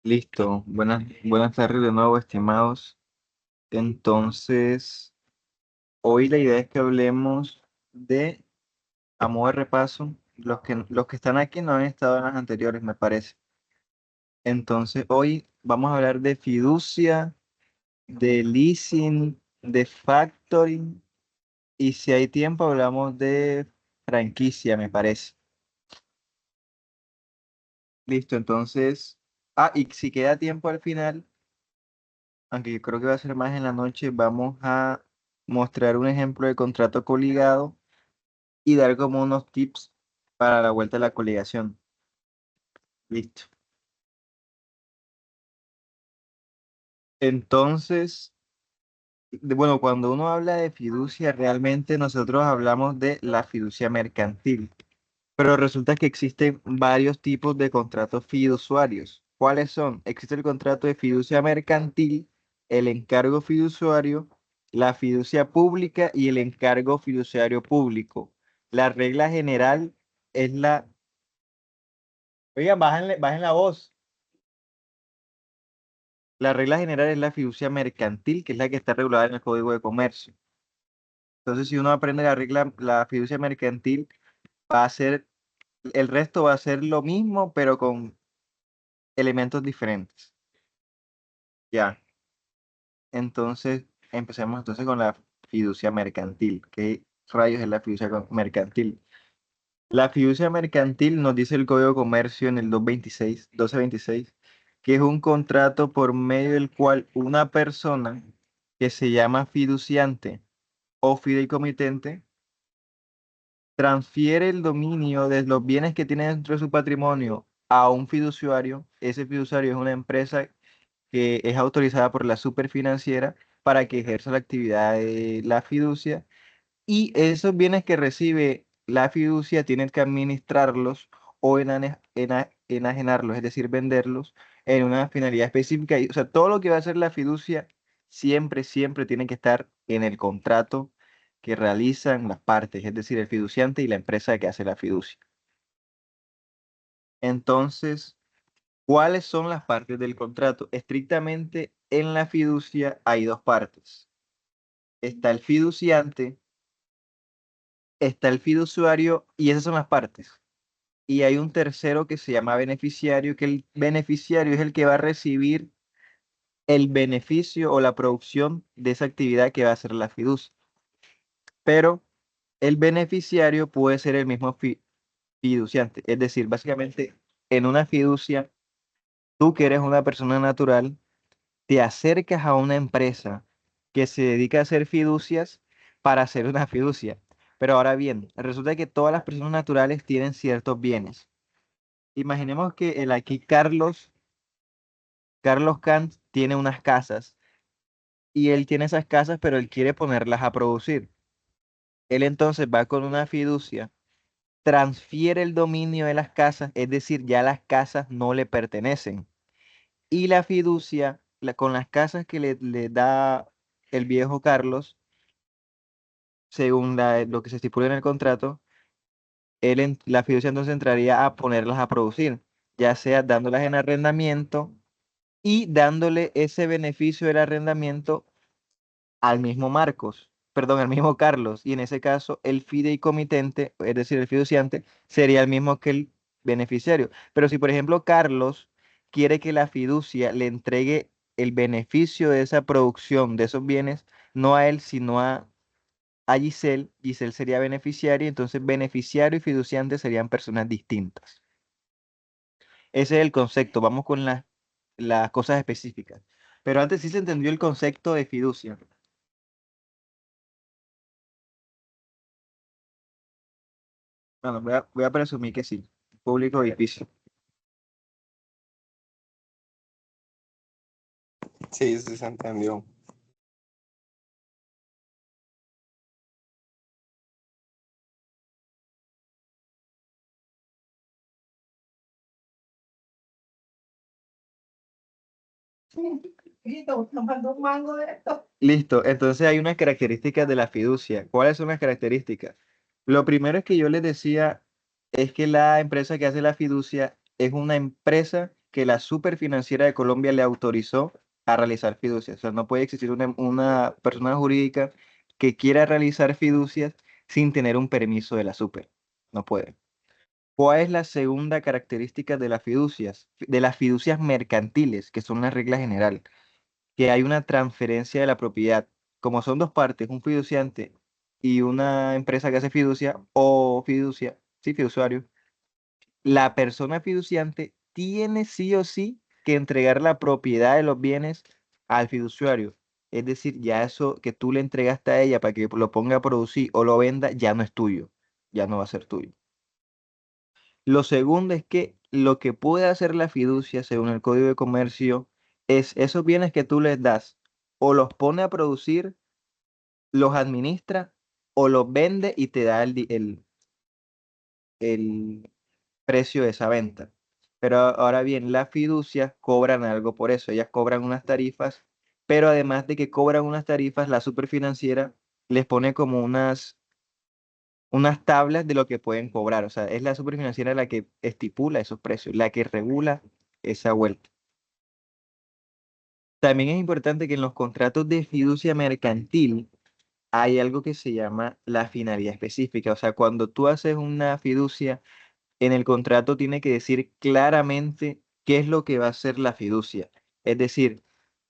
Listo. Buenas tardes de nuevo, estimados. Entonces, hoy la idea es que hablemos de, a modo de repaso, los que están aquí no han estado en las anteriores, me parece. Entonces, hoy vamos a hablar de fiducia, de leasing, de factoring y si hay tiempo hablamos de franquicia, me parece. Listo, entonces, y si queda tiempo al final. Aunque yo creo que va a ser más en la noche, vamos a mostrar un ejemplo de contrato coligado y dar como unos tips para la vuelta de la coligación. Listo. Entonces, bueno, cuando uno habla de fiducia, realmente nosotros hablamos de la fiducia mercantil, pero resulta que existen varios tipos de contratos fiduciarios. ¿Cuáles son? Existe el contrato de fiducia mercantil, el encargo fiduciario, la fiducia pública y el encargo fiduciario público. La regla general es la... Oigan, bajen la voz. La regla general es la fiducia mercantil, que es la que está regulada en el Código de Comercio. Entonces, si uno aprende la regla, la fiducia mercantil, va a ser, el resto va a ser lo mismo, pero con elementos diferentes. Ya. Entonces, empecemos entonces con la fiducia mercantil. ¿Qué rayos es la fiducia mercantil? La fiducia mercantil nos dice el Código de Comercio en el 1226, que es un contrato por medio del cual una persona que se llama fiduciante o fideicomitente transfiere el dominio de los bienes que tiene dentro de su patrimonio a un fiduciario. Ese fiduciario es una empresa que es autorizada por la superfinanciera para que ejerza la actividad de la fiducia y esos bienes que recibe la fiducia tienen que administrarlos o enajenarlos, es decir, venderlos en una finalidad específica. O sea, todo lo que va a hacer la fiducia siempre tiene que estar en el contrato que realizan las partes, es decir, el fiduciante y la empresa que hace la fiducia. Entonces, ¿cuáles son las partes del contrato? Estrictamente en la fiducia hay dos partes. Está el fiduciante, está el fiduciario y esas son las partes. Y hay un tercero que se llama beneficiario, que el beneficiario es el que va a recibir el beneficio o la producción de esa actividad que va a hacer la fiducia. Pero el beneficiario puede ser el mismo fiduciante. Es decir, básicamente en una fiducia, tú que eres una persona natural, te acercas a una empresa que se dedica a hacer fiducias para hacer una fiducia. Pero ahora bien, resulta que todas las personas naturales tienen ciertos bienes. Imaginemos que el aquí Carlos Kant tiene unas casas y él tiene esas casas, pero él quiere ponerlas a producir. Él entonces va con una fiducia, transfiere el dominio de las casas, es decir, ya las casas no le pertenecen. Y la fiducia, con las casas que le da el viejo Carlos, según lo que se estipula en el contrato, la fiducia entonces entraría a ponerlas a producir, ya sea dándolas en arrendamiento y dándole ese beneficio del arrendamiento al mismo Marcos, perdón, al mismo Carlos, y en ese caso el fideicomitente, es decir, el fiduciante, sería el mismo que el beneficiario. Pero si, por ejemplo, Carlos quiere que la fiducia le entregue el beneficio de esa producción, de esos bienes, no a él, sino a Giselle, Giselle sería beneficiaria, entonces beneficiario y fiduciante serían personas distintas. Ese es el concepto, vamos con las cosas específicas. Pero antes sí se entendió el concepto de fiducia. Bueno, voy a presumir que sí. Público difícil. Sí, sí se entendió. Listo, entonces hay unas características de la fiducia. ¿Cuáles son las características? Lo primero que yo les decía es que la empresa que hace la fiducia es una empresa que la superfinanciera de Colombia le autorizó a realizar fiducias. O sea, no puede existir una persona jurídica que quiera realizar fiducias sin tener un permiso de la super. No puede. ¿Cuál es la segunda característica de las fiducias? De las fiducias mercantiles, que son la regla general, que hay una transferencia de la propiedad. Como son dos partes, un fiduciante y una empresa que hace fiducia o fiducia, sí, fiduciario, la persona fiduciante tiene sí o sí que entregar la propiedad de los bienes al fiduciario. Es decir, ya eso que tú le entregaste a ella para que lo ponga a producir o lo venda, ya no es tuyo, ya no va a ser tuyo. Lo segundo es que lo que puede hacer la fiducia, según el Código de Comercio, es esos bienes que tú les das, o los pone a producir, los administra, o los vende y te da el precio de esa venta. Pero ahora bien, las fiducias cobran algo por eso, ellas cobran unas tarifas, pero además de que cobran unas tarifas, la superfinanciera les pone como unas tablas de lo que pueden cobrar. O sea, es la superfinanciera la que estipula esos precios, la que regula esa vuelta. También es importante que en los contratos de fiducia mercantil hay algo que se llama la finalidad específica. O sea, cuando tú haces una fiducia, en el contrato tiene que decir claramente qué es lo que va a hacer la fiducia. Es decir,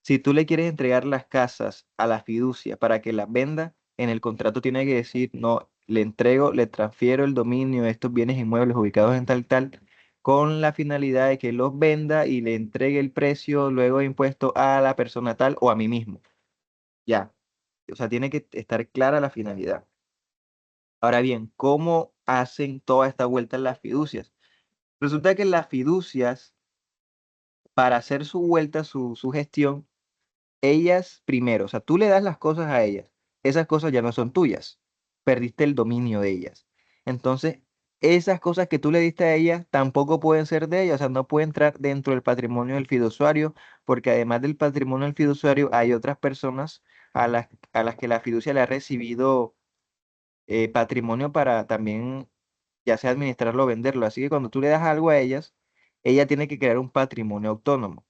si tú le quieres entregar las casas a la fiducia para que las venda, en el contrato tiene que decir, no, le entrego, le transfiero el dominio de estos bienes inmuebles ubicados en tal, tal, con la finalidad de que los venda y le entregue el precio luego de impuesto a la persona tal o a mí mismo. Ya. O sea, tiene que estar clara la finalidad. Ahora bien, ¿cómo hacen toda esta vuelta en las fiducias? Resulta que las fiducias, para hacer su vuelta, su gestión, ellas primero, o sea, tú le das las cosas a ellas, esas cosas ya no son tuyas, perdiste el dominio de ellas. Entonces, esas cosas que tú le diste a ellas tampoco pueden ser de ellas, o sea, no puede entrar dentro del patrimonio del fiduciario, porque además del patrimonio del fiduciario hay otras personas a las que la fiducia le ha recibido patrimonio para también ya sea administrarlo o venderlo. Así que cuando tú le das algo a ellas, ella tiene que crear un patrimonio autónomo.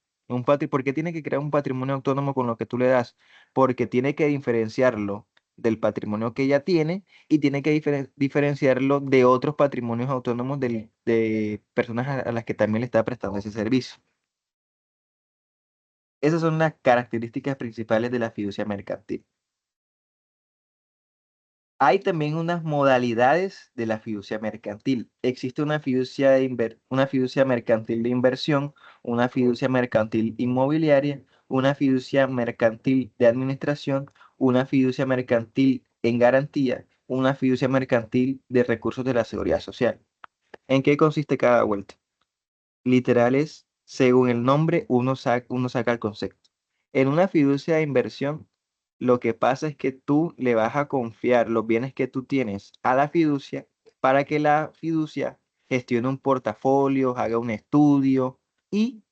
¿Por qué tiene que crear un patrimonio autónomo con lo que tú le das? Porque tiene que diferenciarlo del patrimonio que ella tiene y tiene que diferenciarlo de otros patrimonios autónomos de personas a las que también le está prestando ese servicio. Esas son las características principales de la fiducia mercantil. Hay también unas modalidades de la fiducia mercantil. Existe una fiducia mercantil de inversión, una fiducia mercantil inmobiliaria, una fiducia mercantil de administración, una fiducia mercantil en garantía, una fiducia mercantil de recursos de la seguridad social. ¿En qué consiste cada vuelta? Literales, según el nombre, uno saca el concepto. En una fiducia de inversión, lo que pasa es que tú le vas a confiar los bienes que tú tienes a la fiducia para que la fiducia gestione un portafolio, haga un estudio y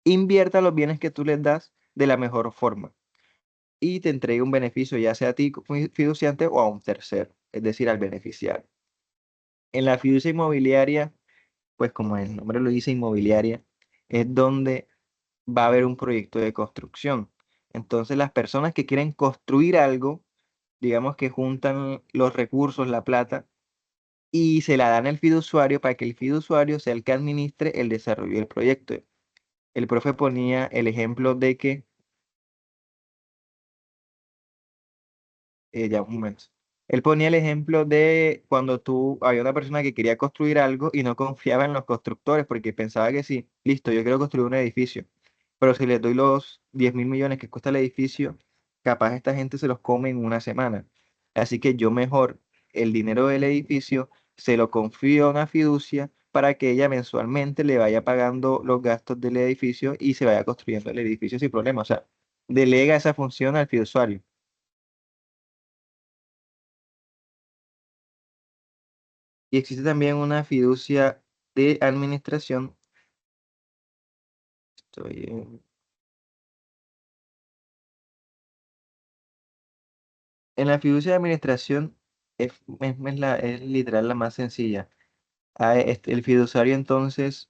invierta los bienes que tú les das de la mejor forma y te entregue un beneficio ya sea a ti como fiduciante o a un tercero, es decir, al beneficiario. En la fiducia inmobiliaria, pues como el nombre lo dice, inmobiliaria, es donde va a haber un proyecto de construcción. Entonces las personas que quieren construir algo, digamos que juntan los recursos, la plata, y se la dan al fiduciario para que el fiduciario sea el que administre el desarrollo del proyecto. El profe ponía el ejemplo de que ya un momento. Él ponía el ejemplo de cuando había una persona que quería construir algo y no confiaba en los constructores porque pensaba que sí, listo, yo quiero construir un edificio, pero si les doy los 10.000 millones que cuesta el edificio, capaz esta gente se los come en una semana. Así que yo mejor el dinero del edificio se lo confío a una fiducia para que ella mensualmente le vaya pagando los gastos del edificio y se vaya construyendo el edificio sin problema. O sea, delega esa función al fiduciario. Y existe también una fiducia de administración. Estoy en la fiducia de administración es literal la más sencilla. El fiduciario entonces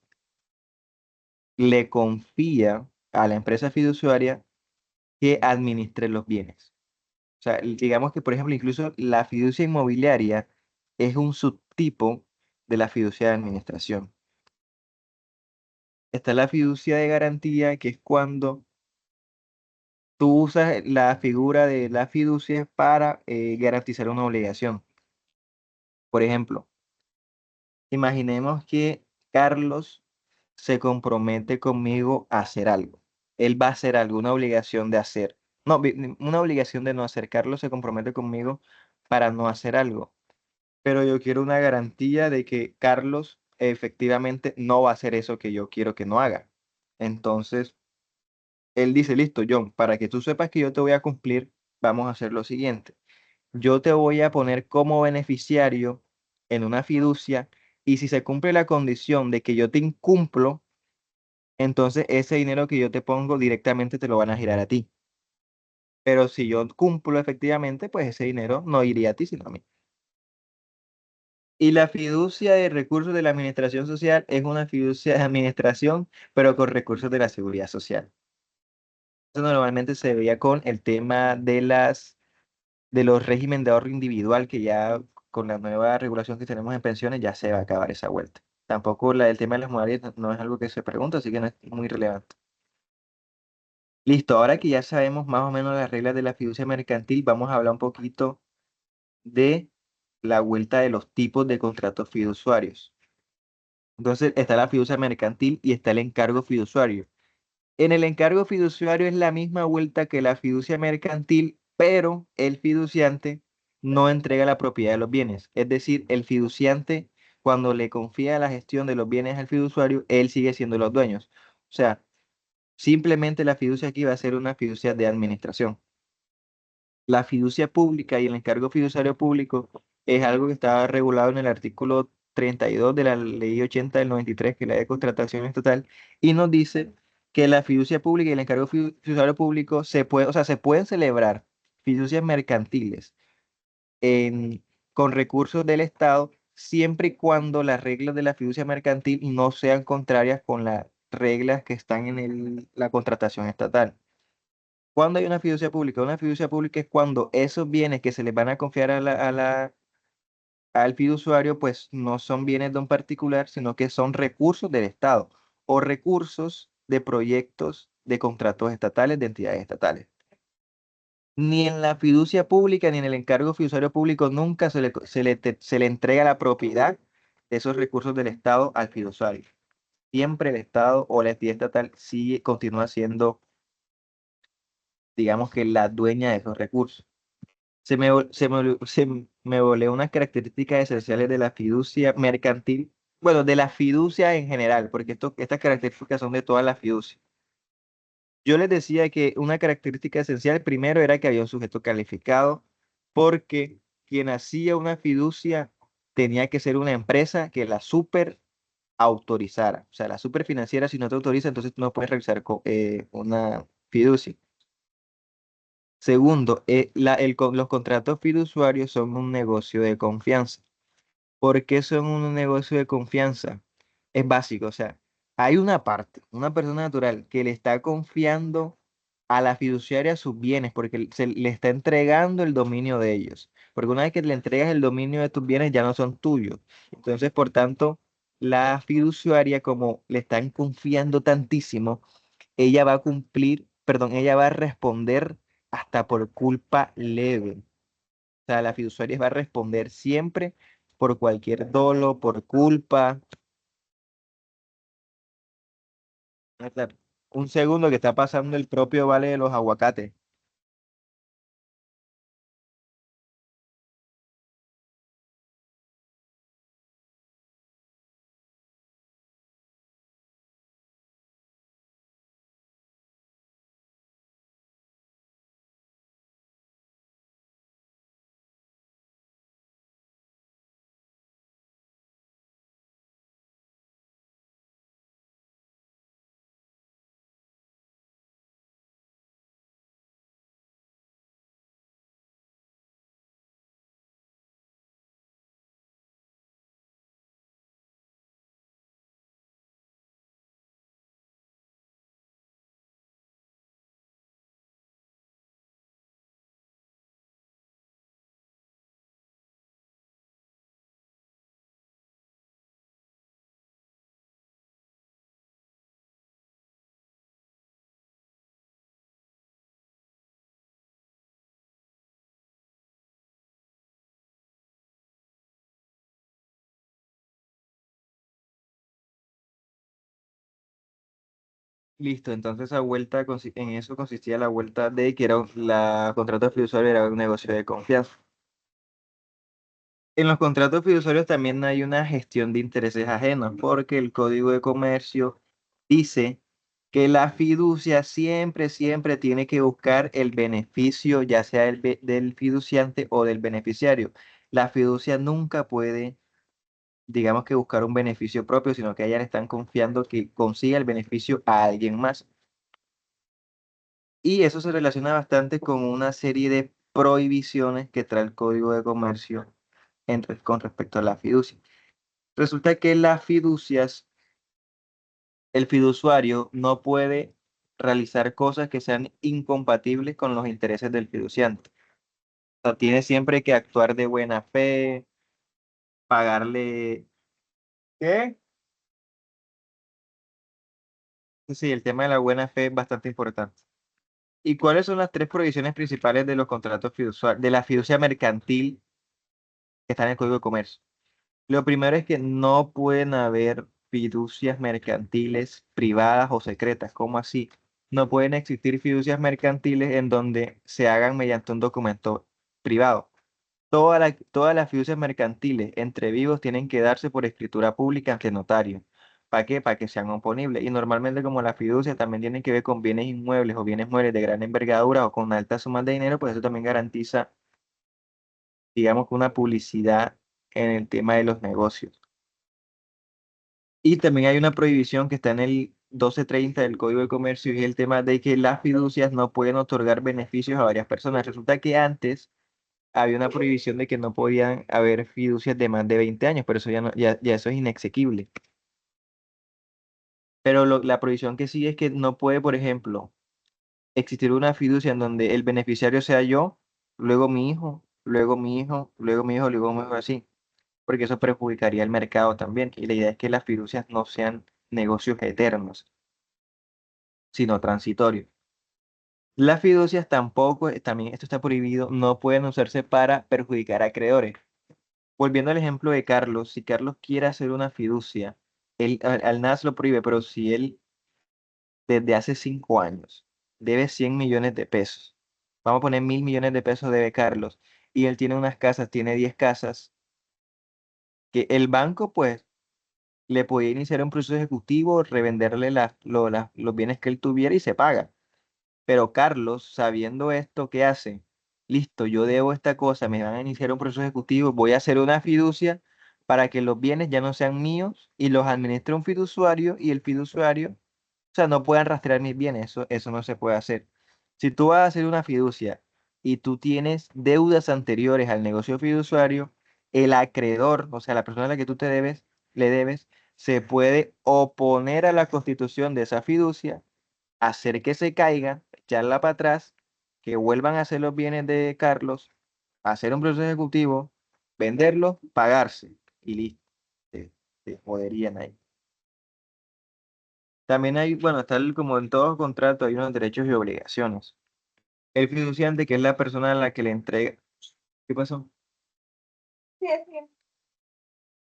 le confía a la empresa fiduciaria que administre los bienes. O sea, digamos que, por ejemplo, incluso la fiducia inmobiliaria es un subtipo de la fiducia de administración. Está la fiducia de garantía, que es cuando tú usas la figura de la fiducia para garantizar una obligación. Por ejemplo, imaginemos que Carlos se compromete conmigo a hacer algo. Él va a hacer algo, una obligación de hacer. No, una obligación de no hacer. Carlos se compromete conmigo para no hacer algo. Pero yo quiero una garantía de que Carlos efectivamente no va a hacer eso que yo quiero que no haga. Entonces, él dice, listo, John, para que tú sepas que yo te voy a cumplir, vamos a hacer lo siguiente. Yo te voy a poner como beneficiario en una fiducia y si se cumple la condición de que yo te incumplo, entonces ese dinero que yo te pongo directamente te lo van a girar a ti. Pero si yo cumplo efectivamente, pues ese dinero no iría a ti, sino a mí. Y la fiducia de recursos de la administración social es una fiducia de administración, pero con recursos de la seguridad social. Eso normalmente se veía con el tema de los regímenes de ahorro individual, que ya con la nueva regulación que tenemos en pensiones ya se va a acabar esa vuelta. Tampoco el tema de las modalidades no es algo que se pregunta, así que no es muy relevante. Listo, ahora que ya sabemos más o menos las reglas de la fiducia mercantil, vamos a hablar un poquito de la vuelta de los tipos de contratos fiduciarios. Entonces está la fiducia mercantil y está el encargo fiduciario. En el encargo fiduciario es la misma vuelta que la fiducia mercantil, pero el fiduciante no entrega la propiedad de los bienes. Es decir, el fiduciante, cuando le confía la gestión de los bienes al fiduciario, él sigue siendo los dueños. O sea, simplemente la fiducia aquí va a ser una fiducia de administración. La fiducia pública y el encargo fiduciario público es algo que está regulado en el artículo 32 de la Ley 80 del 93, que es la de contratación estatal, y nos dice que la fiducia pública y el encargo fiduciario público o sea, se pueden celebrar fiducias mercantiles en- con recursos del Estado siempre y cuando las reglas de la fiducia mercantil no sean contrarias con las reglas que están en la contratación estatal. ¿Cuándo hay una fiducia pública? Una fiducia pública es cuando esos bienes que se les van a confiar al fiduciario, pues no son bienes de un particular, sino que son recursos del Estado o recursos de proyectos de contratos estatales, de entidades estatales. Ni en la fiducia pública ni en el encargo fiduciario público nunca se le entrega la propiedad de esos recursos del Estado al fiduciario. Siempre el Estado o la entidad estatal sigue, continúa siendo, digamos que la dueña de esos recursos. Se me volé unas características esenciales de la fiducia mercantil, bueno, de la fiducia en general, porque estas características son de todas las fiducias. Yo les decía que una característica esencial primero era que había un sujeto calificado, porque quien hacía una fiducia tenía que ser una empresa que la super autorizara. O sea, la super financiera, si no te autoriza, entonces tú no puedes realizar una fiducia. Segundo, los contratos fiduciarios son un negocio de confianza. ¿Por qué son un negocio de confianza? Es básico, o sea, hay una parte, una persona natural que le está confiando a la fiduciaria sus bienes porque se le está entregando el dominio de ellos. Porque una vez que le entregas el dominio de tus bienes ya no son tuyos. Entonces, por tanto, la fiduciaria, como le están confiando tantísimo, ella va a cumplir, perdón, ella va a responder hasta por culpa leve. O sea, la fiduciaria va a responder siempre por cualquier dolo, por culpa. Ah, claro. Un segundo que está pasando el propio vale de los aguacates. Listo, entonces en eso consistía la vuelta de que era la contrato fiduciario era un negocio de confianza. En los contratos fiduciarios también hay una gestión de intereses ajenos, porque el Código de Comercio dice que la fiducia siempre, siempre tiene que buscar el beneficio, ya sea del fiduciante o del beneficiario. La fiducia nunca puede, digamos que buscar un beneficio propio, sino que ellas están confiando que consiga el beneficio a alguien más. Y eso se relaciona bastante con una serie de prohibiciones que trae el Código de Comercio con respecto a la fiducia. Resulta que las fiducias, el fiduciario no puede realizar cosas que sean incompatibles con los intereses del fiduciante. O sea, tiene siempre que actuar de buena fe, pagarle... ¿Qué? Sí, el tema de la buena fe es bastante importante. ¿Y cuáles son las tres prohibiciones principales de los contratos fiduciarios, de la fiducia mercantil que está en el Código de Comercio? Lo primero es que no pueden haber fiducias mercantiles privadas o secretas. ¿Cómo así? No pueden existir fiducias mercantiles en donde se hagan mediante un documento privado. Todas las fiducias mercantiles entre vivos tienen que darse por escritura pública ante notario. ¿Para qué? Para que sean oponibles. Y normalmente como las fiducias también tienen que ver con bienes inmuebles o bienes muebles de gran envergadura o con altas sumas de dinero, pues eso también garantiza, digamos, que una publicidad en el tema de los negocios. Y también hay una prohibición que está en el 1230 del Código de Comercio y es el tema de que las fiducias no pueden otorgar beneficios a varias personas. Resulta que antes había una prohibición de que no podían haber fiducias de más de 20 años, pero eso ya, no, ya eso es inexequible. Pero la prohibición que sigue es que no puede, por ejemplo, existir una fiducia en donde el beneficiario sea yo, luego mi hijo, luego mi hijo, luego mi hijo, luego mi hijo, así, porque eso perjudicaría el mercado también. Y la idea es que las fiducias no sean negocios eternos, sino transitorios. Las fiducias tampoco, también esto está prohibido, no pueden usarse para perjudicar a acreedores. Volviendo al ejemplo de Carlos, si Carlos quiere hacer una fiducia, él al NAS lo prohíbe, pero si él desde hace 5 años debe 100 millones de pesos, vamos a poner 1.000 millones de pesos debe Carlos, y él tiene unas casas, tiene 10 casas, que el banco pues le podía iniciar un proceso ejecutivo, revenderle los bienes que él tuviera y se paga. Pero Carlos, sabiendo esto, ¿qué hace? Listo, yo debo esta cosa, me van a iniciar un proceso ejecutivo, voy a hacer una fiducia para que los bienes ya no sean míos y los administre un fiduciario y el fiduciario, o sea, no puedan rastrear mis bienes, eso no se puede hacer. Si tú vas a hacer una fiducia y tú tienes deudas anteriores al negocio fiduciario, el acreedor, o sea, la persona a la que tú le debes, se puede oponer a la constitución de esa fiducia, hacer que se caiga, echarla para atrás, que vuelvan a hacer los bienes de Carlos, hacer un proceso ejecutivo, venderlos, pagarse y listo. Se joderían ahí. También hay, bueno, como en todo contrato, hay unos derechos y obligaciones. El fiduciante, que es la persona a la que le entrega. ¿Qué pasó?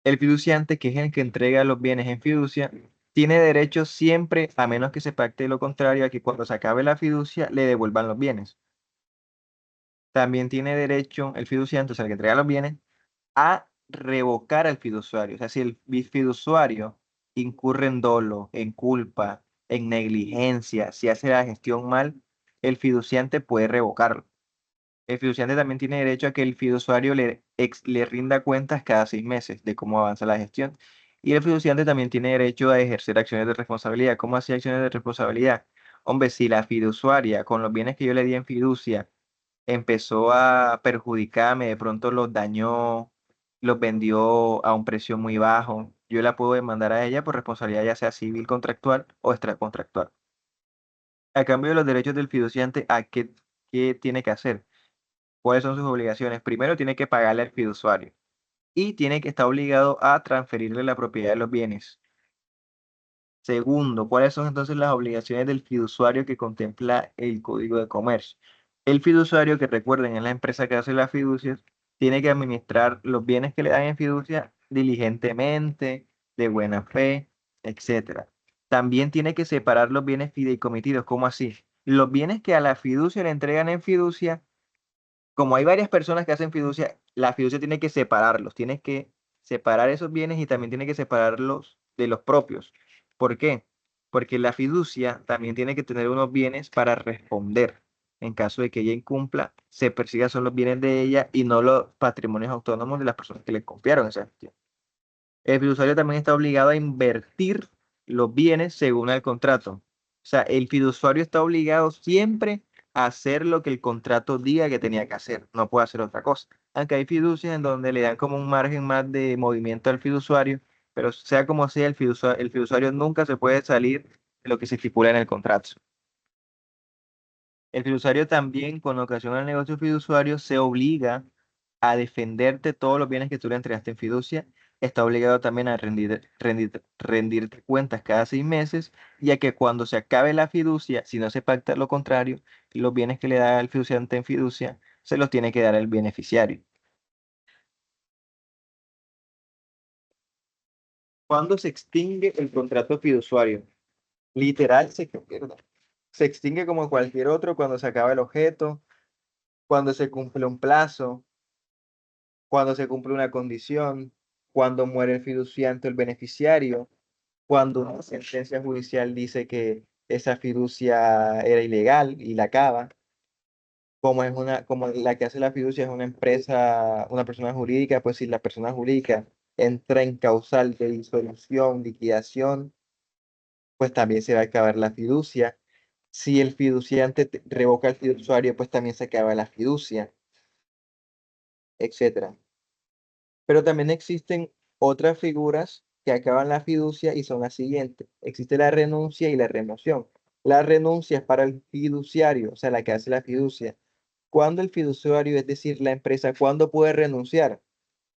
El fiduciante, que es el que entrega los bienes en fiducia, tiene derecho siempre, a menos que se pacte lo contrario, a que cuando se acabe la fiducia le devuelvan los bienes. También tiene derecho el fiduciante, o sea, el que entrega los bienes, a revocar al fiduciario. O sea, si el fiduciario incurre en dolo, en culpa, en negligencia, si hace la gestión mal, el fiduciante puede revocarlo. El fiduciante también tiene derecho a que el fiduciario le rinda cuentas cada 6 meses de cómo avanza la gestión. Y el fiduciante también tiene derecho a ejercer acciones de responsabilidad. ¿Cómo hacía acciones de responsabilidad? Hombre, si la fiduciaria, con los bienes que yo le di en fiducia, empezó a perjudicarme, de pronto los dañó, los vendió a un precio muy bajo, yo la puedo demandar a ella por responsabilidad ya sea civil contractual o extracontractual. A cambio de los derechos del fiduciante, ¿qué tiene que hacer? ¿Cuáles son sus obligaciones? Primero, tiene que pagarle al fiduciario y tiene que estar obligado a transferirle la propiedad de los bienes. Segundo, ¿cuáles son entonces las obligaciones del fiduciario que contempla el Código de Comercio? El fiduciario, que recuerden, es la empresa que hace las fiducias, tiene que administrar los bienes que le dan en fiducia diligentemente, de buena fe, etcétera. también tiene que separar los bienes fideikomitidos. ¿Cómo así? Los bienes que a la fiducia le entregan en fiducia, como hay varias personas que hacen fiducia, la fiducia tiene que separarlos, tiene que separar esos bienes y también tiene que separarlos de los propios. ¿Por qué? Porque la fiducia también tiene que tener unos bienes para responder. En caso de que ella incumpla, se persiga son los bienes de ella y no los patrimonios autónomos de las personas que le confiaron esa gestión. El fiduciario también está obligado a invertir los bienes según el contrato. O sea, el fiduciario está obligado siempre a hacer lo que el contrato diga que tenía que hacer. No puede hacer otra cosa. Aunque hay fiducias en donde le dan como un margen más de movimiento al fiduciario, pero sea como sea, el fiduciario nunca se puede salir de lo que se estipula en el contrato. El fiduciario también, con ocasión al negocio fiduciario, se obliga a defenderte todos los bienes que tú le entregaste en fiducia. Está obligado también a rendirte cuentas cada 6 meses, ya que cuando se acabe la fiducia, si no se pacta lo contrario, los bienes que le da el fiduciante en fiducia se los tiene que dar el beneficiario. ¿Cuándo se extingue el contrato fiduciario? Literal, se extingue como cualquier otro cuando se acaba el objeto, cuando se cumple un plazo, cuando se cumple una condición, cuando muere el fiduciante o el beneficiario, cuando una sentencia judicial dice que esa fiducia era ilegal y la acaba, como la que hace la fiducia es una empresa, una persona jurídica, pues si la persona jurídica entra en causal de disolución, liquidación, pues también se va a acabar la fiducia. Si el fiduciante revoca al fiduciario, pues también se acaba la fiducia, etcétera. Pero también existen otras figuras que acaban la fiducia y son las siguientes. Existe la renuncia y la remoción. La renuncia es para el fiduciario, o sea, la que hace la fiducia. ¿Cuándo el fiduciario, es decir, la empresa, cuándo puede renunciar?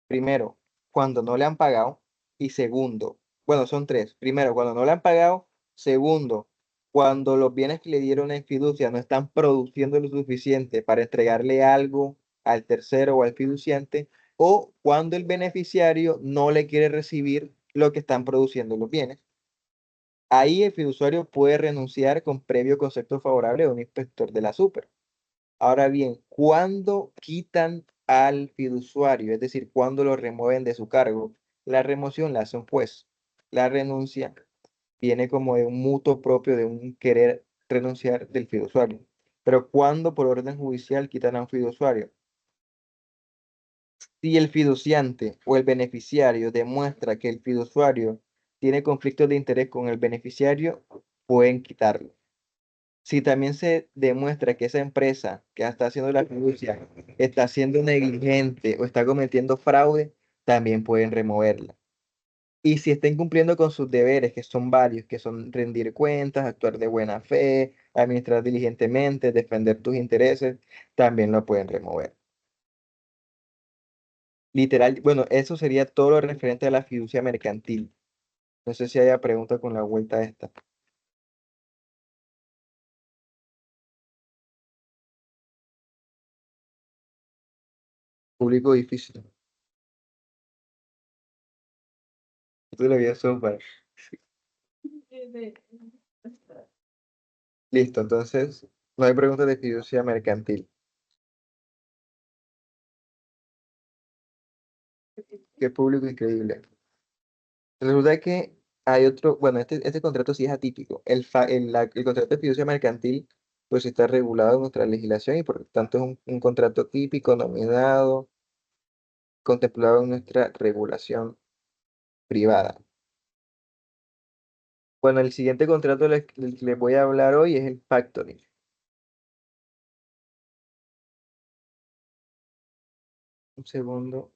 Primero, cuando no le han pagado. Y segundo, bueno, son tres. Primero, cuando no le han pagado. Segundo, cuando los bienes que le dieron en fiducia no están produciendo lo suficiente para entregarle algo al tercero o al fiduciante. O cuando el beneficiario no le quiere recibir lo que están produciendo los bienes. Ahí el fiduciario puede renunciar con previo concepto favorable de un inspector de la super. Ahora bien, ¿cuándo quitan al fiduciario? Es decir, ¿cuándo lo remueven de su cargo? La remoción la hace un juez. La renuncia viene como de un mutuo propio de un querer renunciar del fiduciario. Pero ¿cuándo por orden judicial quitan a un fiduciario? Si el fiduciante o el beneficiario demuestra que el fiduciario tiene conflicto de interés con el beneficiario, pueden quitarlo. Si también se demuestra que esa empresa que está haciendo la fiducia está siendo negligente o está cometiendo fraude, también pueden removerla. Y si está incumpliendo con sus deberes, que son varios, que son rendir cuentas, actuar de buena fe, administrar diligentemente, defender tus intereses, también lo pueden remover. Literal, bueno, eso sería todo lo referente a la fiducia mercantil. No sé si haya pregunta con la vuelta esta. Público difícil. Esto lo vi súper. Listo, entonces no hay preguntas de fiducia mercantil. Qué público increíble. Resulta que hay otro, bueno, este contrato sí es atípico. El contrato de fiducia mercantil pues está regulado en nuestra legislación y por lo tanto es un contrato típico, nominado, contemplado en nuestra regulación privada. Bueno, el siguiente contrato del que les voy a hablar hoy es el factoring. Un segundo.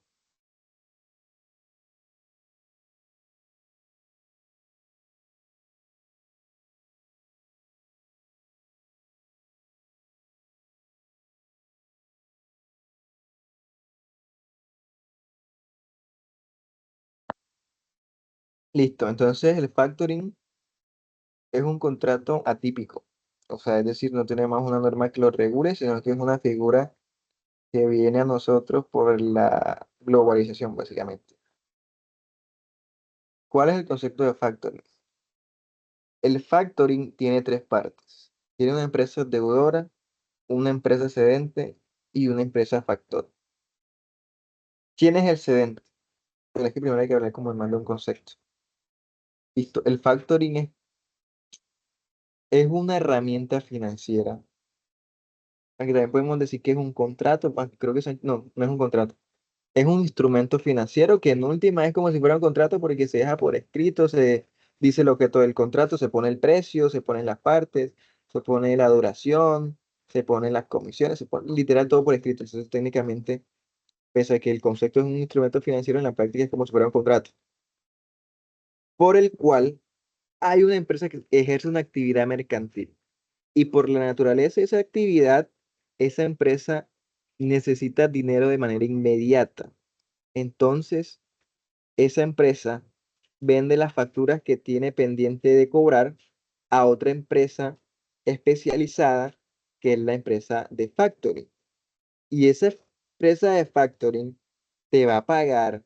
Listo, entonces el factoring es un contrato atípico. O sea, es decir, no tenemos una norma que lo regule, sino que es una figura que viene a nosotros por la globalización, básicamente. ¿Cuál es el concepto de factoring? El factoring tiene tres partes. Tiene una empresa deudora, una empresa cedente y una empresa factor. ¿Quién es el cedente? Pero es que primero hay que hablar como más de un concepto. Listo. El factoring es una herramienta financiera. Aquí también podemos decir que es un contrato, aunque creo que no, no es un contrato. Es un instrumento financiero que en última es como si fuera un contrato porque se deja por escrito, se dice lo que todo el contrato, se pone el precio, se ponen las partes, se pone la duración, se ponen las comisiones, se pone literal todo por escrito. Entonces técnicamente, pese a que el concepto es un instrumento financiero, en la práctica es como si fuera un contrato, por el cual hay una empresa que ejerce una actividad mercantil. Y por la naturaleza de esa actividad, esa empresa necesita dinero de manera inmediata. Entonces, esa empresa vende las facturas que tiene pendiente de cobrar a otra empresa especializada, que es la empresa de factoring. Y esa empresa de factoring te va a pagar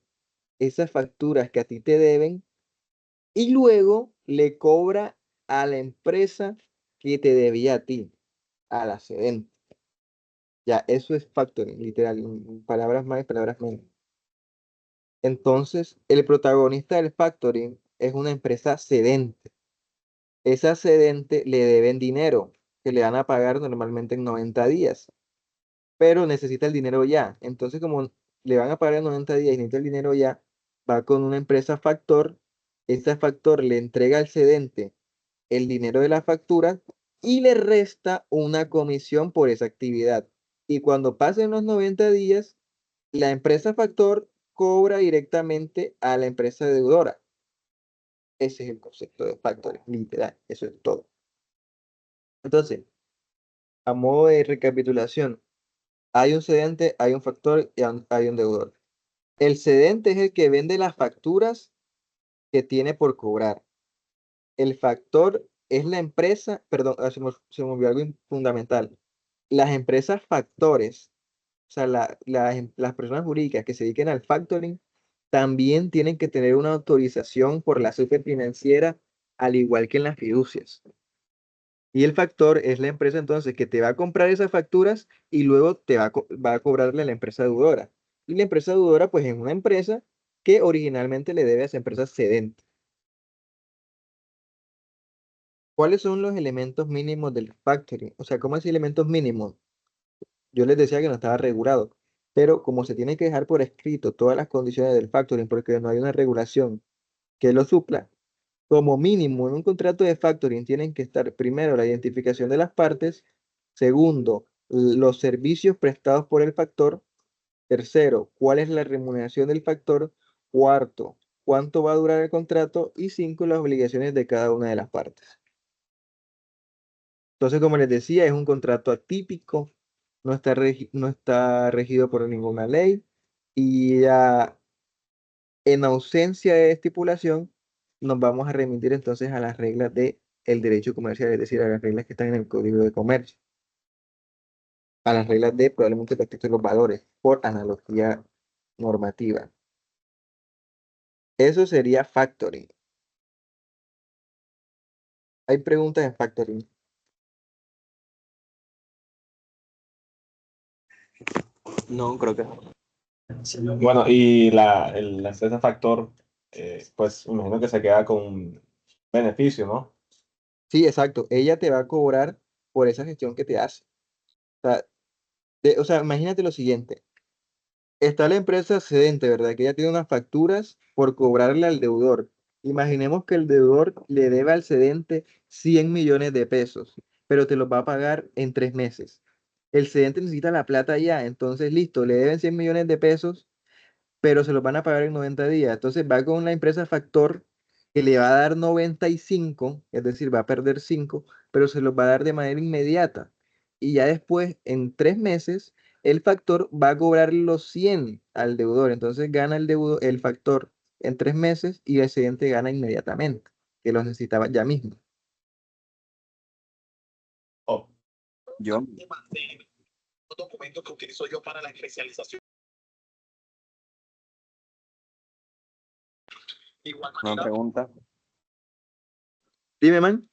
esas facturas que a ti te deben y luego le cobra a la empresa que te debía a ti, a la cedente. Ya, eso es factoring, literal, en palabras más y palabras menos. Entonces, el protagonista del factoring es una empresa cedente. Esa cedente le deben dinero, que le van a pagar normalmente en 90 días, pero necesita el dinero ya. Entonces, como le van a pagar en 90 días y necesita el dinero ya, va con una empresa factor. Esa factor le entrega al cedente el dinero de la factura y le resta una comisión por esa actividad. Y cuando pasen los 90 días, la empresa factor cobra directamente a la empresa deudora. Ese es el concepto de factoring, literal, eso es todo. Entonces, a modo de recapitulación, hay un cedente, hay un factor y hay un deudor. El cedente es el que vende las facturas que tiene por cobrar. El factor es la empresa, perdón, se me olvidó algo fundamental. Las empresas factores, o sea, las personas jurídicas que se dediquen al factoring, también tienen que tener una autorización por la superfinanciera, al igual que en las fiducias. Y el factor es la empresa entonces que te va a comprar esas facturas y luego va a cobrarle a la empresa deudora. Y la empresa deudora pues es una empresa que originalmente le debe a esa empresa cedente. ¿Cuáles son los elementos mínimos del factoring? O sea, ¿cómo es elementos mínimos? Yo les decía que no estaba regulado, pero como se tiene que dejar por escrito todas las condiciones del factoring porque no hay una regulación que lo supla, como mínimo en un contrato de factoring tienen que estar primero la identificación de las partes, segundo, los servicios prestados por el factor, tercero, cuál es la remuneración del factor, cuarto, cuánto va a durar el contrato y cinco, las obligaciones de cada una de las partes. Entonces, como les decía, es un contrato atípico, no está regido por ninguna ley y ya en ausencia de estipulación nos vamos a remitir entonces a las reglas del derecho comercial, es decir, a las reglas que están en el Código de Comercio, a las reglas de probablemente el texto de los valores por analogía normativa. Eso sería factoring. Hay preguntas en factoring. No, creo que no. Bueno, y la empresa factor, pues me imagino que se queda con un beneficio, ¿no? Sí, exacto. Ella te va a cobrar por esa gestión que te hace. O sea, imagínate lo siguiente. Está la empresa cedente, ¿verdad? Que ella tiene unas facturas por cobrarle al deudor. Imaginemos que el deudor le debe al cedente 100 millones de pesos, pero te los va a pagar en 3 meses. El cedente necesita la plata ya, entonces listo, le deben 100 millones de pesos, pero se los van a pagar en 90 días. Entonces va con la empresa factor que le va a dar 95, es decir, va a perder 5, pero se los va a dar de manera inmediata. Y ya después, en 3 meses, el factor va a cobrar los 100 al deudor. Entonces gana el factor en 3 meses y el excedente gana inmediatamente, que los necesitaba ya mismo. Oh, Yo, Documento que utilizo yo para la especialización. Igual una manera, pregunta. Dime, man.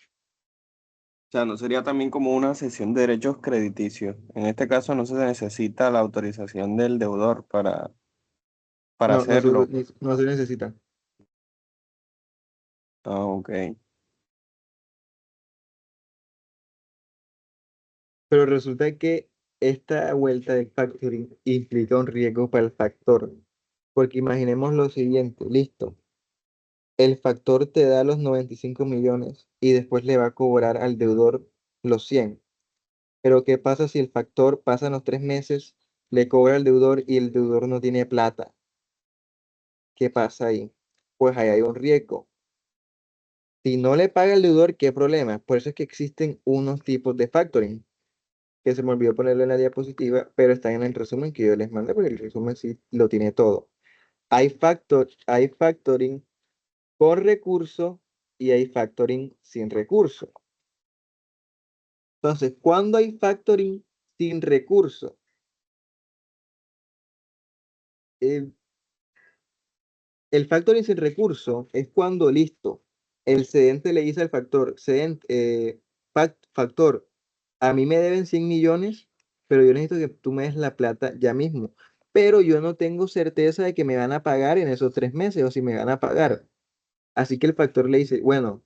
O sea, no sería también como una cesión de derechos crediticios. En este caso no se necesita la autorización del deudor para No, hacerlo. no se necesita. Ah, ok. Pero resulta que esta vuelta del factoring implica un riesgo para el factor. Porque imaginemos lo siguiente, listo. El factor te da los 95 millones y después le va a cobrar al deudor los 100. Pero ¿qué pasa si el factor pasa los 3 meses, le cobra al deudor y el deudor no tiene plata? ¿Qué pasa ahí? Pues ahí hay un riesgo. Si no le paga el deudor, ¿qué problema? Por eso es que existen unos tipos de factoring, que se me olvidó ponerlo en la diapositiva, pero están en el resumen que yo les mandé, porque el resumen sí lo tiene todo. Hay factoring con recurso y hay factoring sin recurso. Entonces, ¿cuándo hay factoring sin recurso? Eh, el factoring sin recurso es cuando, listo, el cedente le dice al factor, factor, a mí me deben 100 millones, pero yo necesito que tú me des la plata ya mismo. Pero yo no tengo certeza de que me van a pagar en esos 3 meses o si me van a pagar. Así que el factor le dice, bueno,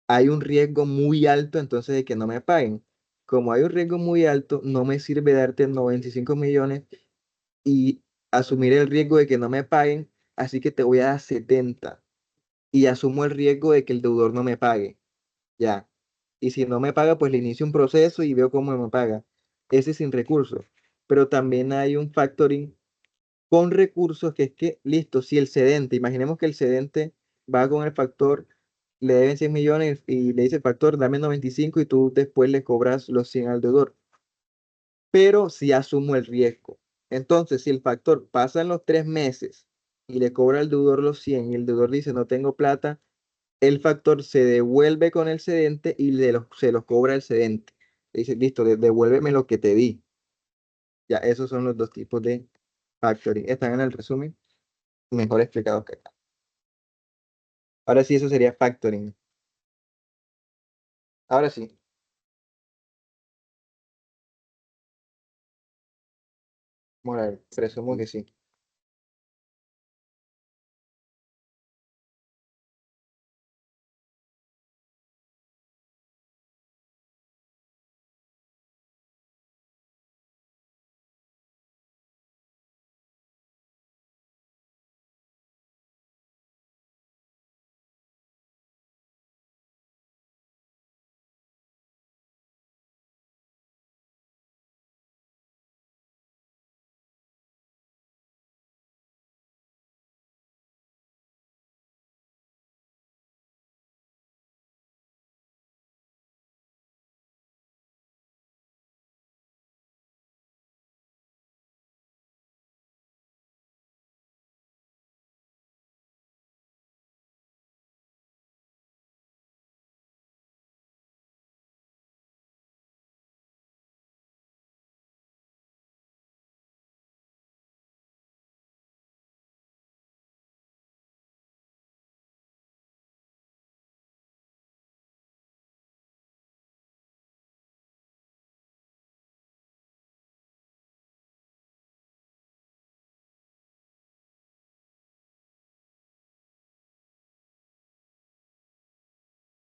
hay un riesgo muy alto entonces de que no me paguen. Como hay un riesgo muy alto, no me sirve darte 95 millones y asumir el riesgo de que no me paguen, así que te voy a dar 70 y asumo el riesgo de que el deudor no me pague. Ya. Y si no me paga, pues le inicio un proceso y veo cómo me paga. Ese es sin recursos. Pero también hay un factoring con recursos que es que, listo, si el cedente, imaginemos que el cedente va con el factor, le deben 100 millones y le dice el factor, dame 95 y tú después le cobras los 100 al deudor. Pero si asumo el riesgo. Entonces, si el factor pasa en los 3 meses y le cobra al deudor los 100 y el deudor dice no tengo plata, el factor se devuelve con el cedente y se los cobra el cedente. Le dice, listo, devuélveme lo que te di. Ya, esos son los dos tipos de factoring. Están en el resumen, mejor explicados que acá. Ahora sí, eso sería factoring. Ahora sí. Bueno, a ver, presumo que sí.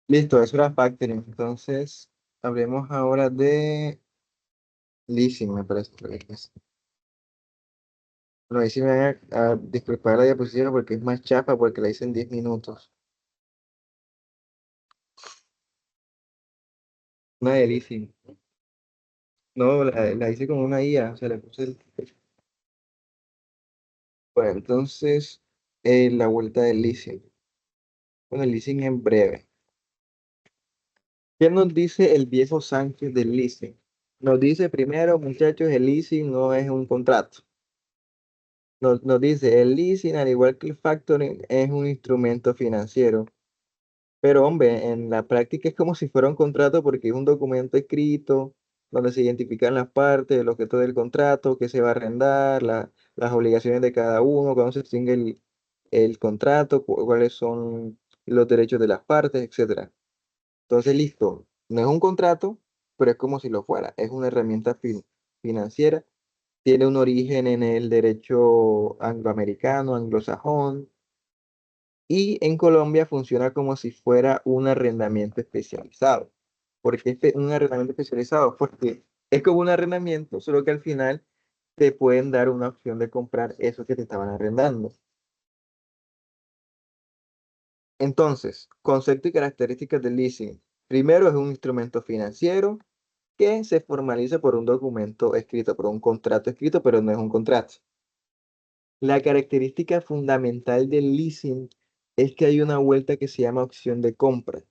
Listo, eso era factoring. Entonces, hablemos ahora de leasing, me parece. Bueno, ahí sí me van a disculpar la diapositiva porque es más chapa porque la hice en 10 minutos. Una de leasing. No, la hice con una IA, o sea, le puse el... Bueno, entonces, la vuelta del leasing. Bueno, el leasing en breve. ¿Qué nos dice el viejo Sánchez del leasing? Nos dice primero, muchachos, el leasing no es un contrato. Nos dice, el leasing, al igual que el factoring, es un instrumento financiero. Pero, hombre, en la práctica es como si fuera un contrato porque es un documento escrito donde se identifican las partes, el objeto del contrato, qué se va a arrendar, las obligaciones de cada uno, cuándo se extingue el contrato, cuáles son los derechos de las partes, etcétera. Entonces, listo, no es un contrato, pero es como si lo fuera. Es una herramienta financiera. Tiene un origen en el derecho angloamericano, anglosajón, y en Colombia funciona como si fuera un arrendamiento especializado. ¿Por qué un arrendamiento especializado? Porque es como un arrendamiento, solo que al final te pueden dar una opción de comprar eso que te estaban arrendando. Entonces, concepto y características del leasing. Primero, es un instrumento financiero que se formaliza por un documento escrito, por un contrato escrito, pero no es un contrato. La característica fundamental del leasing es que hay una vuelta que se llama opción de compra.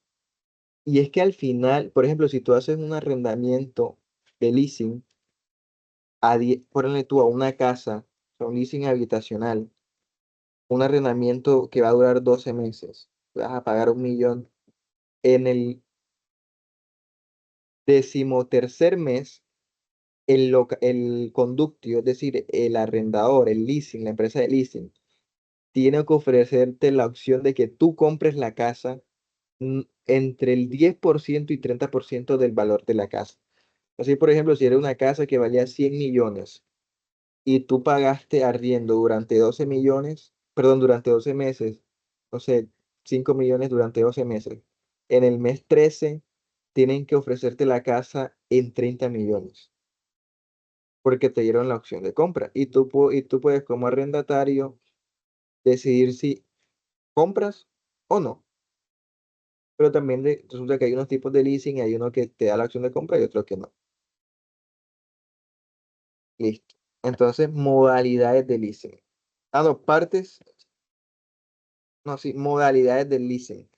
Y es que al final, por ejemplo, si tú haces un arrendamiento de leasing, ponle tú a una casa, o sea, un leasing habitacional, un arrendamiento que va a durar 12 meses, vas a pagar 1 millón. En el 13.º mes, el conductio, es decir, el arrendador, el leasing, la empresa de leasing, tiene que ofrecerte la opción de que tú compres la casa entre el 10% y 30% del valor de la casa. Así, por ejemplo, si era una casa que valía 100 millones y tú pagaste arriendo durante 12 millones, perdón, durante 12 meses, no sé, 5 millones durante 12 meses, en el mes 13 tienen que ofrecerte la casa en 30 millones porque te dieron la opción de compra y tú puedes como arrendatario decidir si compras o no. Pero también resulta que hay unos tipos de leasing, hay uno que te da la opción de compra y otro que no. Listo. Entonces, modalidades de leasing. Ah, no, partes, no, sí, modalidades del leasing.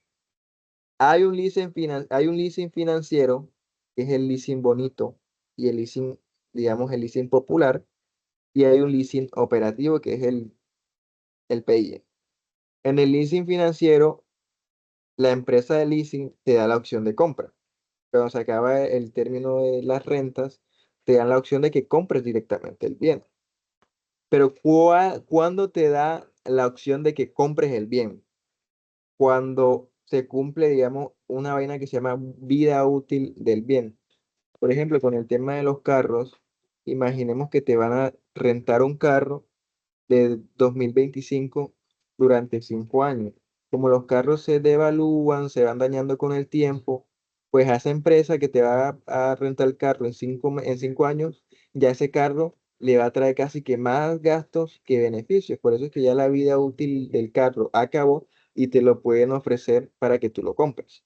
Hay un leasing financiero, que es el leasing bonito, y el leasing, digamos, el leasing popular, y hay un leasing operativo, que es el PIE. En el leasing financiero, la empresa de leasing te da la opción de compra. Cuando se acaba el término de las rentas, te dan la opción de que compres directamente el bien. Pero ¿cuándo te da la opción de que compres el bien? Cuando se cumple, digamos, una vaina que se llama vida útil del bien. Por ejemplo, con el tema de los carros, imaginemos que te van a rentar un carro de 2025 durante 5 años. Como los carros se devalúan, se van dañando con el tiempo, pues a esa empresa que te va a rentar el carro en 5 años, ya ese carro le va a traer casi que más gastos que beneficios. Por eso es que ya la vida útil del carro acabó y te lo pueden ofrecer para que tú lo compres.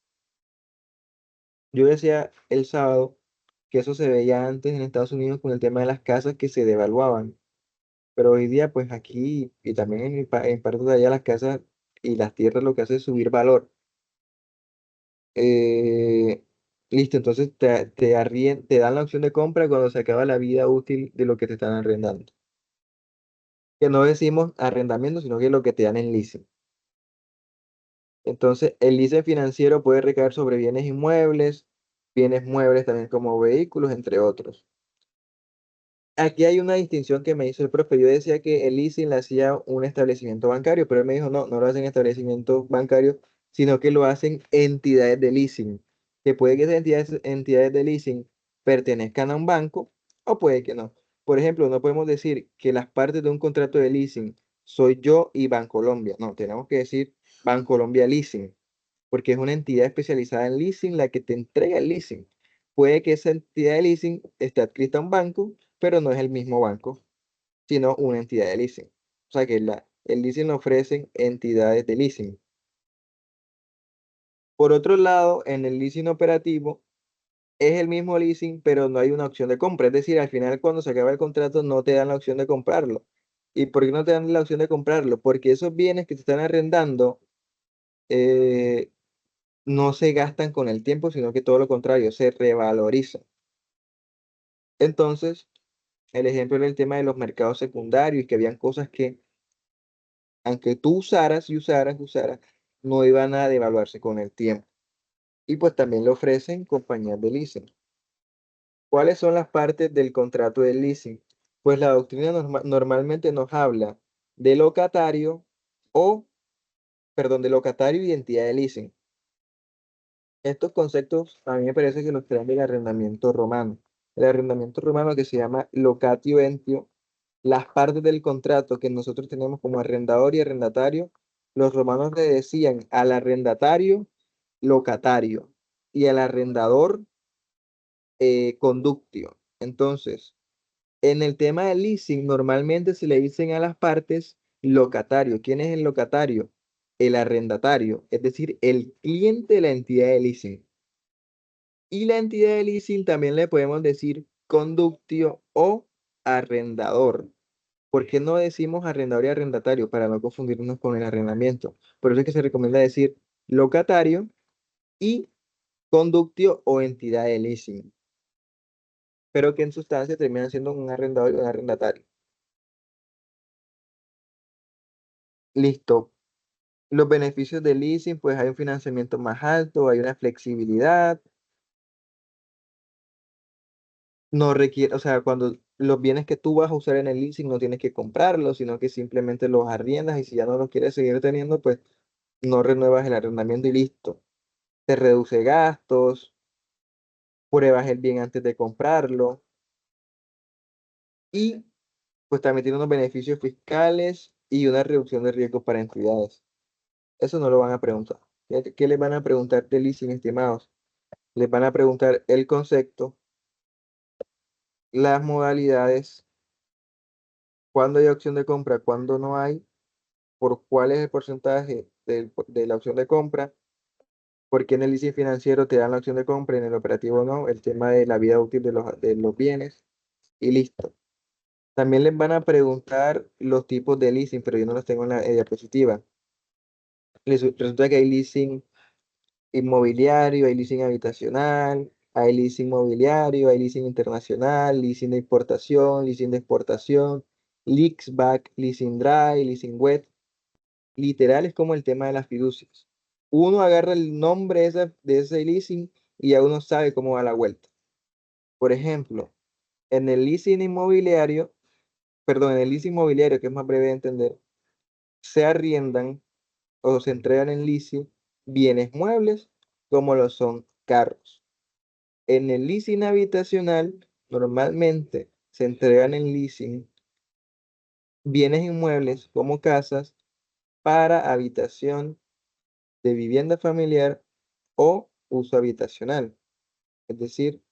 Yo decía el sábado que eso se veía antes en Estados Unidos con el tema de las casas que se devaluaban. Pero hoy día, pues aquí y también en parte de allá las casas y las tierras lo que hace es subir valor. Eh, Listo, entonces te dan la opción de compra cuando se acaba la vida útil de lo que te están arrendando. Que no decimos arrendamiento, sino que es lo que te dan en leasing. Entonces, el leasing financiero puede recaer sobre bienes muebles también como vehículos, entre otros. Aquí hay una distinción que me hizo el profe. Yo decía que el leasing le hacía un establecimiento bancario, pero él me dijo, no, no lo hacen establecimientos bancarios, sino que lo hacen entidades de leasing. Que puede que esas entidades de leasing pertenezcan a un banco o puede que no. Por ejemplo, no podemos decir que las partes de un contrato de leasing soy yo y Bancolombia. No, tenemos que decir Bancolombia Leasing, porque es una entidad especializada en leasing la que te entrega el leasing. Puede que esa entidad de leasing esté adscrita a un banco, pero no es el mismo banco, sino una entidad de leasing. O sea que el leasing lo ofrecen entidades de leasing. Por otro lado, en el leasing operativo es el mismo leasing, pero no hay una opción de compra. Es decir, al final cuando se acaba el contrato no te dan la opción de comprarlo. ¿Y por qué no te dan la opción de comprarlo? Porque esos bienes que te están arrendando eh, no se gastan con el tiempo, sino que todo lo contrario, se revalorizan. Entonces, el ejemplo era el tema de los mercados secundarios, y que habían cosas que, aunque tú usaras y usaras, no iban a devaluarse con el tiempo. Y pues también le ofrecen compañías de leasing. ¿Cuáles son las partes del contrato de leasing? Pues la doctrina normalmente nos habla de locatario o, perdón, de locatario y entidad de leasing. Estos conceptos a mí me parece que los crean del arrendamiento romano. El arrendamiento romano que se llama locatio entio, las partes del contrato que nosotros tenemos como arrendador y arrendatario, los romanos le decían al arrendatario locatario y al arrendador conductio. Entonces, en el tema del leasing, normalmente se le dicen a las partes locatario. ¿Quién es el locatario? El arrendatario, es decir, el cliente de la entidad de leasing. Y la entidad de leasing también le podemos decir conductio o arrendador. ¿Por qué no decimos arrendador y arrendatario? Para no confundirnos con el arrendamiento. Por eso es que se recomienda decir locatario y conductio o entidad de leasing, pero que en sustancia terminan siendo un arrendador y un arrendatario. Listo. Los beneficios del leasing, pues hay un financiamiento más alto, hay una flexibilidad, no requiere, o sea, cuando los bienes que tú vas a usar en el leasing no tienes que comprarlos, sino que simplemente los arriendas y si ya no los quieres seguir teniendo, pues no renuevas el arrendamiento y listo. Te reduce gastos, pruebas el bien antes de comprarlo y pues también tiene unos beneficios fiscales y una reducción de riesgos para entidades. Eso no lo van a preguntar. ¿Qué les van a preguntar de leasing, estimados? Les van a preguntar el concepto, las modalidades, cuándo hay opción de compra, cuándo no hay, por cuál es el porcentaje de la opción de compra, por qué en el leasing financiero te dan la opción de compra y en el operativo no, el tema de la vida útil de los bienes y listo. También les van a preguntar los tipos de leasing, pero yo no los tengo en la diapositiva. Resulta que hay leasing inmobiliario, hay leasing habitacional, hay leasing mobiliario, hay leasing internacional, leasing de importación, leasing de exportación, leaseback, leasing dry, leasing wet. Literal es como el tema de las fiducias. Uno agarra el nombre de ese leasing y ya uno sabe cómo va la vuelta. Por ejemplo, en el leasing inmobiliario, perdón, en el leasing inmobiliario, que es más breve de entender, se arriendan o se entregan en leasing bienes muebles como lo son carros. En el leasing habitacional, normalmente se entregan en leasing bienes inmuebles como casas para habitación de vivienda familiar o uso habitacional, es decir,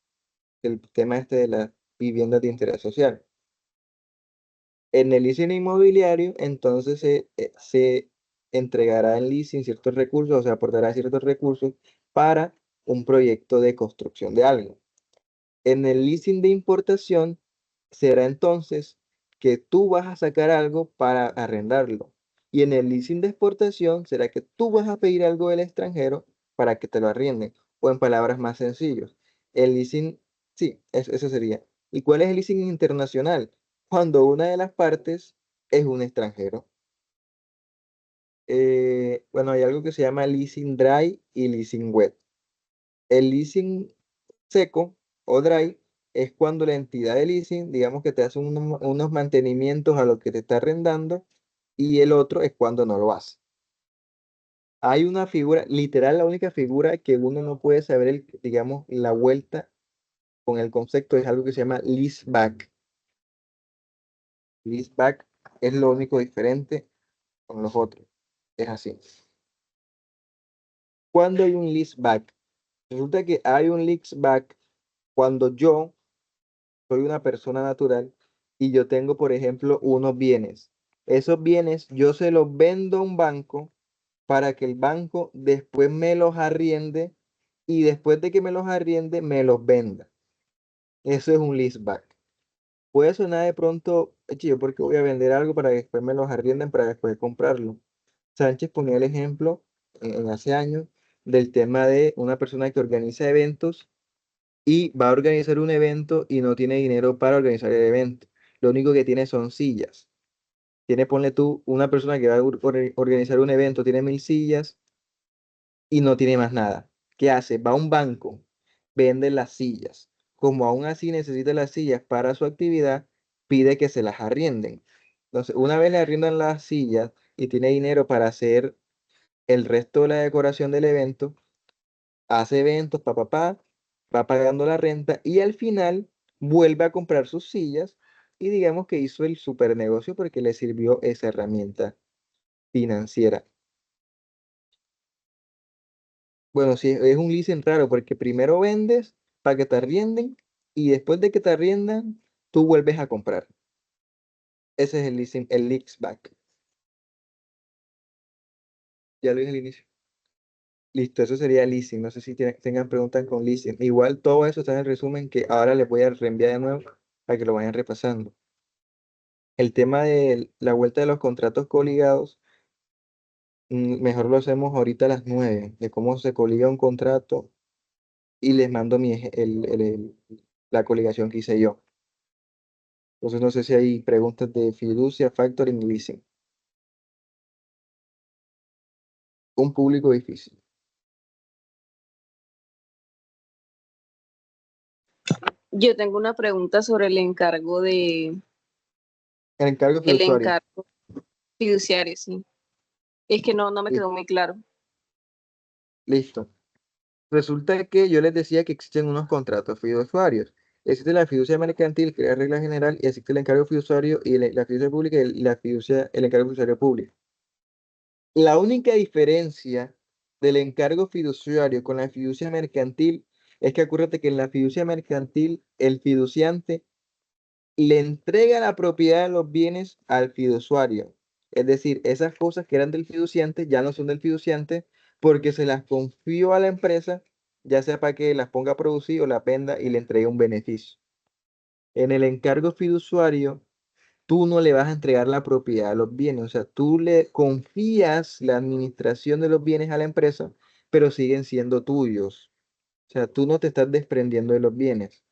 el tema este de las viviendas de interés social. En el leasing inmobiliario, entonces se entregará en leasing ciertos recursos, o se aportará ciertos recursos para un proyecto de construcción de algo. En el leasing de importación será entonces que tú vas a sacar algo para arrendarlo. Y en el leasing de exportación será que tú vas a pedir algo del extranjero para que te lo arrienden. O en palabras más sencillas, el leasing, sí, eso sería. ¿Y cuál es el leasing internacional? Cuando una de las partes es un extranjero. Bueno, hay algo que se llama leasing dry y leasing wet. El leasing seco o dry es cuando la entidad de leasing, digamos que te hace unos mantenimientos a lo que te está arrendando y el otro es cuando no lo hace. Hay una figura, literal, la única figura que uno no puede saber, digamos, la vuelta con el concepto es algo que se llama leaseback. Leaseback es lo único diferente con los otros. Es así. Cuando hay un leaseback, resulta que hay un leaseback cuando yo soy una persona natural y yo tengo, por ejemplo, unos bienes. Esos bienes yo se los vendo a un banco para que el banco después me los arriende y después de que me los arriende, me los venda. Eso es un leaseback. Puede sonar de pronto, "Eche, ¿yo por qué voy a vender algo para que después me los arrienden para después comprarlo?" Sánchez ponía el ejemplo en hace años del tema de una persona que organiza eventos y va a organizar un evento y no tiene dinero para organizar el evento. Lo único que tiene son sillas. Tiene, ponle tú, una persona que va a organizar un evento, tiene 1000 sillas y no tiene más nada. ¿Qué hace? Va a un banco, vende las sillas. Como aún así necesita las sillas para su actividad, pide que se las arrienden. Entonces, una vez le arriendan las sillas y tiene dinero para hacer el resto de la decoración del evento, hace eventos, va pagando la renta y al final vuelve a comprar sus sillas y digamos que hizo el super negocio porque le sirvió esa herramienta financiera. Bueno, sí, es un leasing raro porque primero vendes para que te arrienden y después de que te arriendan, tú vuelves a comprar. Ese es el leasing, el leaseback. Ya lo dije al inicio. Listo, eso sería leasing. No sé si tengan preguntas con leasing. Igual todo eso está en el resumen que ahora les voy a reenviar de nuevo para que lo vayan repasando. El tema de la vuelta de los contratos coligados, mejor lo hacemos ahorita a las 9, de cómo se coliga un contrato y les mando la coligación que hice yo. Entonces no sé si hay preguntas de fiducia, factoring y leasing. Un público difícil. Yo tengo una pregunta sobre El encargo el fiduciario. encargo fiduciario, sí. Es que no me Li- quedó muy claro. Listo. Resulta que yo les decía que existen unos contratos fiduciarios. Existe la fiducia mercantil, que es la regla general, y existe el encargo fiduciario y la fiducia pública y el encargo fiduciario público. La única diferencia del encargo fiduciario con la fiducia mercantil es que acuérdate que en la fiducia mercantil el fiduciante le entrega la propiedad de los bienes al fiduciario. Es decir, esas cosas que eran del fiduciante ya no son del fiduciante porque se las confió a la empresa, ya sea para que las ponga a producir o las venda y le entregue un beneficio. En el encargo fiduciario, tú no le vas a entregar la propiedad de los bienes, o sea, tú le confías la administración de los bienes a la empresa, pero siguen siendo tuyos. O sea, tú no te estás desprendiendo de los bienes.